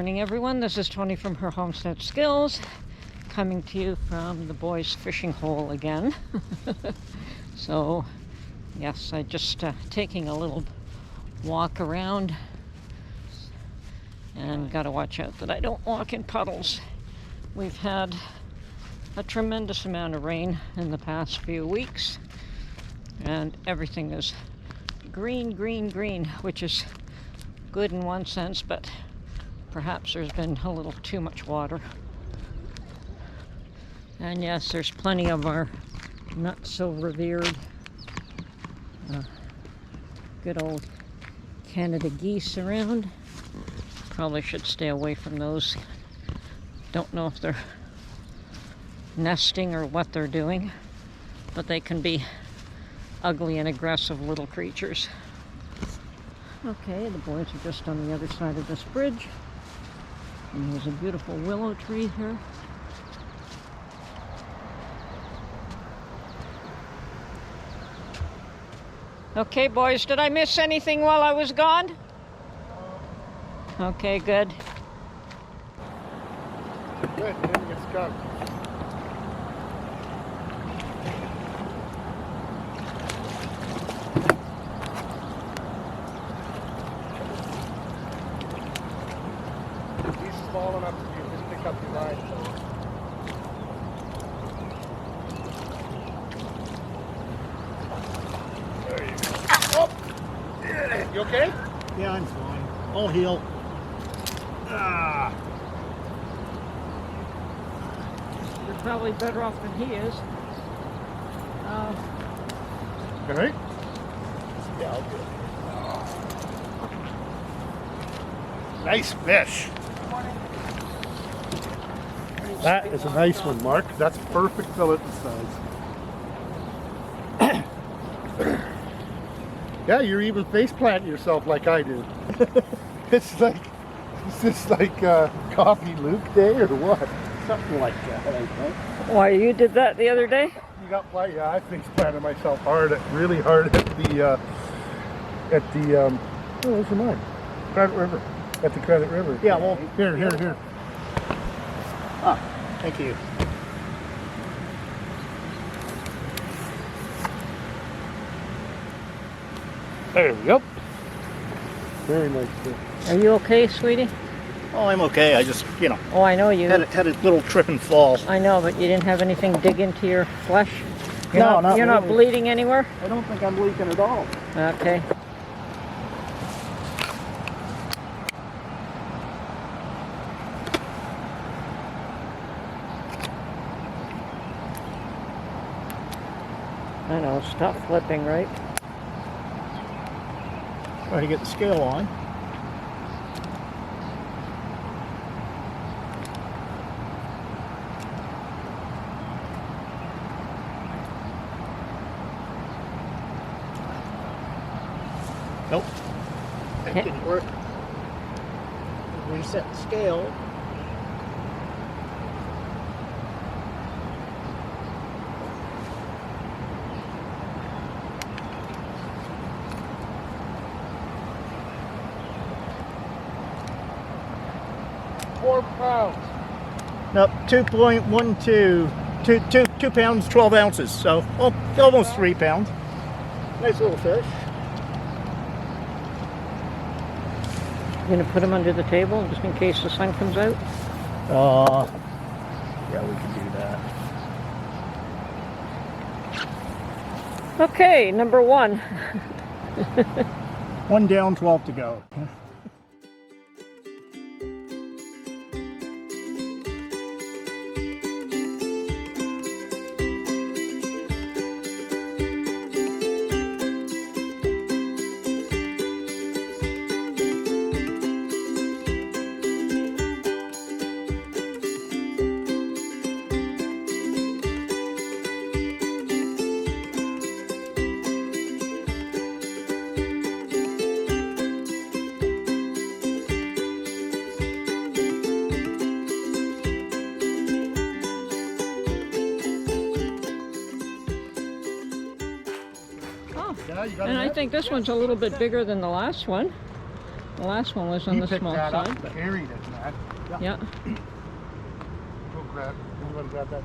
morning, everyone. This is Tony from her Homestead Skills, coming to you from the boys' fishing hole again. So, yes, I just taking a little walk around, and gotta watch out that I don't walk in puddles. We've had a tremendous amount of rain in the past few weeks, and everything is green, green, green, which is good in one sense, but perhaps there's been a little too much water. And yes, there's plenty of our not so revered good old Canada geese around. Probably should stay away from those. Don't know if they're nesting or what they're doing, but they can be ugly and aggressive little creatures. Okay, the boys are just on the other side of this bridge. And there's a beautiful willow tree here. Okay, boys, did I miss anything while I was gone? Okay, good. Good, you didn't get skunked. He's small enough to just pick up your line. There you go. Oh! You okay? Yeah, I'm fine. I'll heal. Ah. You're probably better off than he is. All right? Yeah, I'll do it. Nice fish. That is a nice one, Mark. That's perfect fillet size. Yeah, you're even face planting yourself like I do. It's like, is this like Coffee Luke Day or what? Something like that, I think. Why, you did that the other day? You got plenty. Yeah, I face planted myself really hard at the oh, where's your mine? Credit River. At the Credit River. Yeah, well, Here. ah, thank you. There we go. Very nice fish. Are you okay, sweetie? Oh, I'm okay. I just, Oh, I know you. had a little trip and fall. I know, but you didn't have anything dig into your flesh? No, not You're not really. bleeding anywhere? I don't think I'm leaking at all. Okay. I know, stop flipping, right? Try to get the scale on. Nope. That Okay. didn't work. Reset the scale. £4. Nope, 2.12. 2 pounds, 12 ounces. So, well, almost 3 pounds. Nice little fish. You gonna put them under the table just in case the sun comes out? Yeah, we can do that. Okay, number one. 1 down, 12 to go. Oh, Yeah, you got and a I net? think this one's a little bit bigger than the last one. The last one was on the small that side. up and carried it, Matt. Yeah. Go grab. Anybody grab that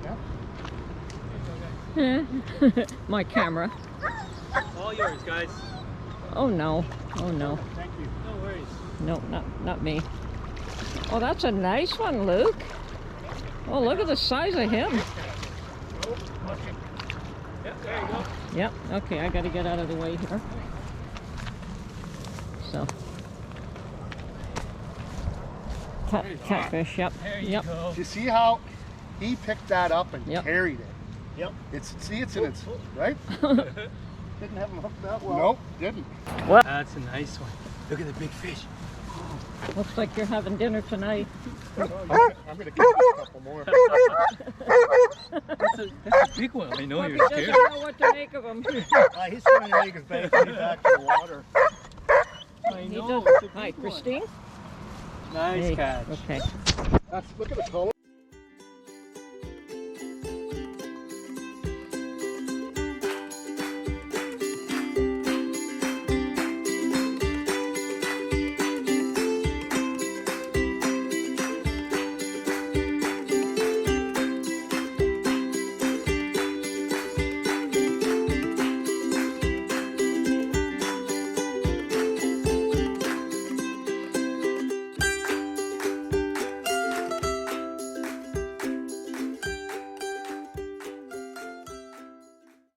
now? My camera. All yours, guys. Oh no. Oh no. Thank you. No worries. No, not me. Oh, that's a nice one, Luke. Oh, look at the size of him. Yeah, there you go. Yep. Okay, I got to get out of the way here. So. Catfish. Yep. There you Yep. go. You see how he picked that up and Yep. carried it? Yep. It's in its right. Didn't have them hooked that well. Nope, didn't. That's a nice one. Look at the big fish. Looks like you're having dinner tonight. I'm gonna get a couple more. That's a big one. I know Puppy you're doesn't scared. know what to make of them. He's trying to make his back to the water. I He know. does. It's a big Hi, one. Christine. Nice Hey, catch. Okay. Look at the color.